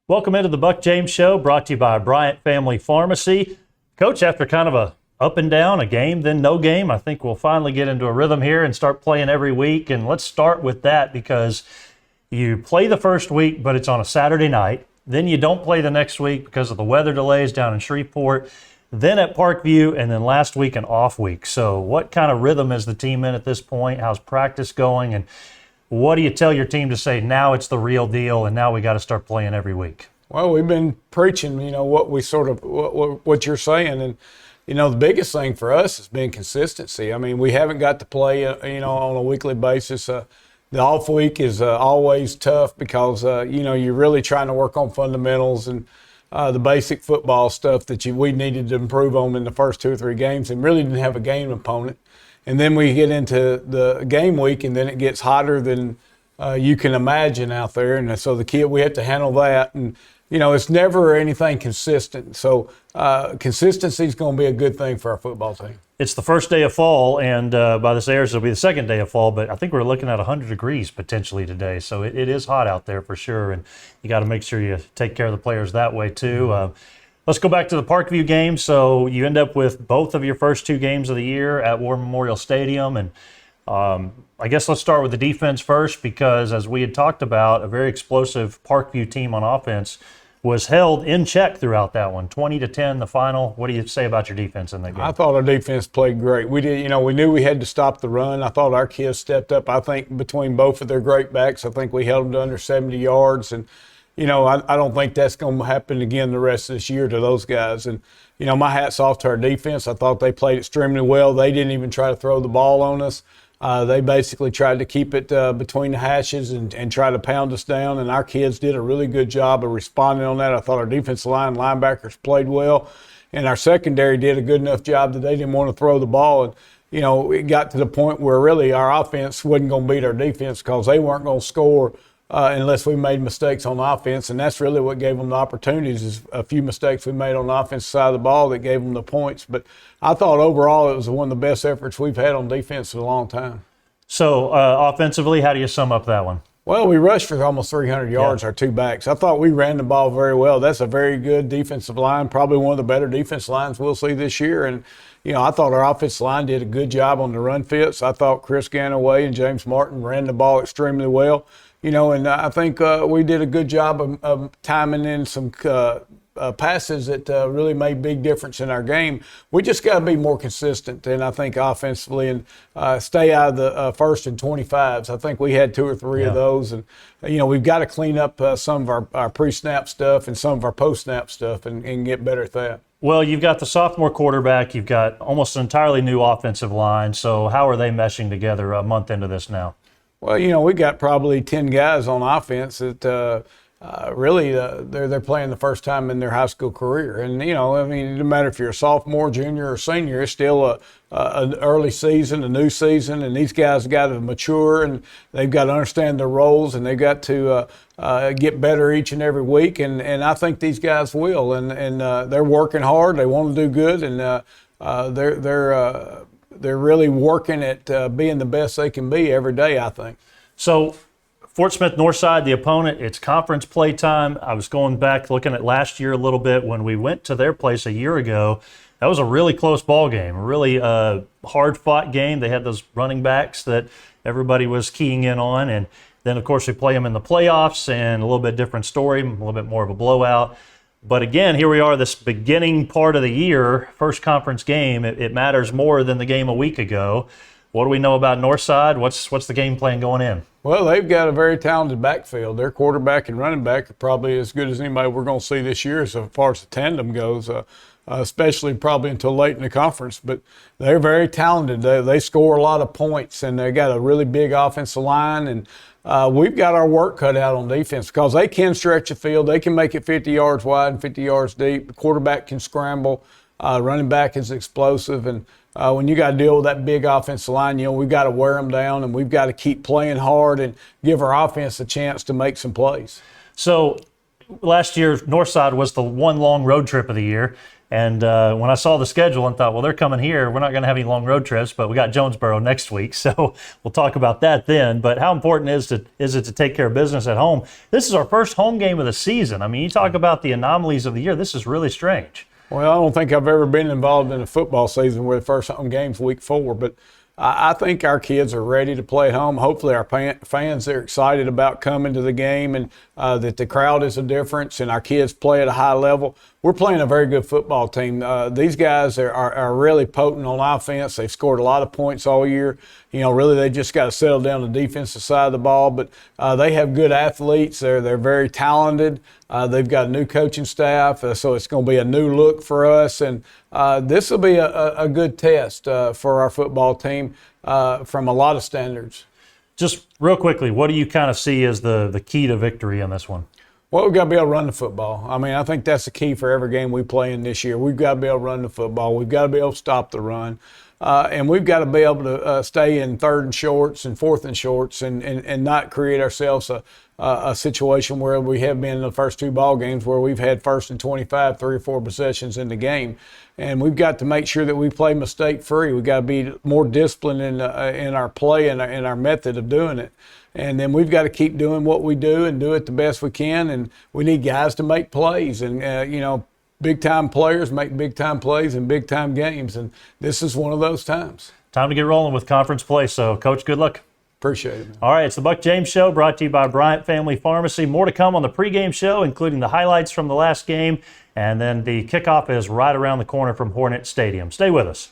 Welcome into the Buck James Show, brought to you by Bryant Family Pharmacy. Coach, after kind of a up and down, a game, then no game, I think we'll finally get into a rhythm here and start playing every week. And let's start with that because you play the first week, but it's on a Saturday night. Then you don't play the next week because of the weather delays down in Shreveport. Then at Parkview, and then last week an off week. So what kind of rhythm is the team in at this point? How's practice going? And what do you tell your team to say, now it's the real deal and now we got to start playing every week? Well, we've been preaching, what you're saying. And, the biggest thing for us has been consistency. I mean, we haven't got to play, on a weekly basis. The off week is always tough because, you're really trying to work on fundamentals and the basic football stuff that we needed to improve on in the first 2 or 3 games and really didn't have a game opponent. And then we get into the game week, and then it gets hotter than you can imagine out there. And so we have to handle that. And, it's never anything consistent. So consistency is going to be a good thing for our football team. It's the first day of fall, and by this airs, it'll be the second day of fall. But I think we're looking at 100 degrees potentially today. So it is hot out there for sure. And you got to make sure you take care of the players that way too. Let's go back to the Parkview game. So you end up with both of your first 2 games of the year at War Memorial Stadium. And I guess let's start with the defense first because, as we had talked about, a very explosive Parkview team on offense was held in check throughout that one, 20-10 the final. What do you say about your defense in that game? I thought our defense played great. We did, we knew we had to stop the run. I thought our kids stepped up. I think between both of their great backs, I think we held them to under 70 yards. And I don't think that's going to happen again the rest of this year to those guys. And, my hat's off to our defense. I thought they played extremely well. They didn't even try to throw the ball on us. They basically tried to keep it between the hashes and try to pound us down. And our kids did a really good job of responding on that. I thought our defensive line linebackers played well. And our secondary did a good enough job that they didn't want to throw the ball. And, it got to the point where really our offense wasn't going to beat our defense because they weren't going to score unless we made mistakes on offense. And that's really what gave them the opportunities is a few mistakes we made on the offensive side of the ball that gave them the points. But I thought overall it was one of the best efforts we've had on defense in a long time. So offensively, how do you sum up that one? Well, we rushed for almost 300 yards, our 2 backs. I thought we ran the ball very well. That's a very good defensive line, probably one of the better defense lines we'll see this year. And, I thought our offensive line did a good job on the run fits. I thought Chris Ganaway and James Martin ran the ball extremely well. And I think we did a good job of timing in some passes that really made big difference in our game. We just got to be more consistent, and I think offensively, and stay out of the first and 25s. I think we had 2 or 3 of those, and we've got to clean up some of our pre-snap stuff and some of our post-snap stuff, and get better at that. Well, you've got the sophomore quarterback. You've got almost an entirely new offensive line. So how are they meshing together a month into this now? Well, we got probably 10 guys on offense that really they're playing the first time in their high school career. And, it doesn't matter if you're a sophomore, junior, or senior, it's still an early season, a new season, and these guys got to mature, and they've got to understand their roles, and they've got to get better each and every week. And I think these guys will. And they're working hard. They want to do good, and they're really working at being the best they can be every day, I think. So Fort Smith Northside, the opponent, it's conference play time. I was going back looking at last year a little bit when we went to their place a year ago. That was a really close ball game, a really hard-fought game. They had those running backs that everybody was keying in on. And then, of course, we play them in the playoffs, and a little bit different story, a little bit more of a blowout. But again, here we are, this beginning part of the year, first conference game. It matters more than the game a week ago. What do we know about Northside? What's the game plan going in? Well, they've got a very talented backfield. Their quarterback and running back are probably as good as anybody we're going to see this year as far as the tandem goes, especially probably until late in the conference. But they're very talented. They score a lot of points, and they got a really big offensive line. And we've got our work cut out on defense because they can stretch the field. They can make it 50 yards wide and 50 yards deep. The quarterback can scramble. Running back is explosive. And when you got to deal with that big offensive line, we've got to wear them down, and we've got to keep playing hard and give our offense a chance to make some plays. So last year, Northside was the one long road trip of the year. And when I saw the schedule and thought, well, they're coming here, we're not going to have any long road trips, but we got Jonesboro next week, so we'll talk about that then. But how important is it to take care of business at home? This is our first home game of the season. I mean, you talk about the anomalies of the year. This is really strange. Well, I don't think I've ever been involved in a football season where the first home game's week 4, but I think our kids are ready to play at home. Hopefully our fans are excited about coming to the game, and that the crowd is a difference and our kids play at a high level. We're playing a very good football team. These guys are really potent on offense. They've scored a lot of points all year. Really they just got to settle down the defensive side of the ball, but they have good athletes. They're very talented. They've got a new coaching staff, so it's going to be a new look for us, and this will be a good test for our football team from a lot of standards. Just real quickly, what do you kind of see as the key to victory in this one? Well, we've got to be able to run the football. I mean, I think that's the key for every game we play in this year. We've got to be able to run the football. We've got to be able to stop the run. And we've got to be able to stay in 3rd and shorts and 4th and shorts and not create ourselves a situation where we have been in the first 2 ball games where we've had 1st and 25, 3 or 4 possessions in the game. And we've got to make sure that we play mistake-free. We've got to be more disciplined in our play and in our method of doing it. And then we've got to keep doing what we do and do it the best we can. And we need guys to make plays. And, big-time players make big-time plays in big-time games. And this is one of those times. Time to get rolling with conference play. So, Coach, good luck. Appreciate it, man. All right, it's the Buck James Show brought to you by Bryant Family Pharmacy. More to come on the pregame show, including the highlights from the last game. And then the kickoff is right around the corner from Hornet Stadium. Stay with us.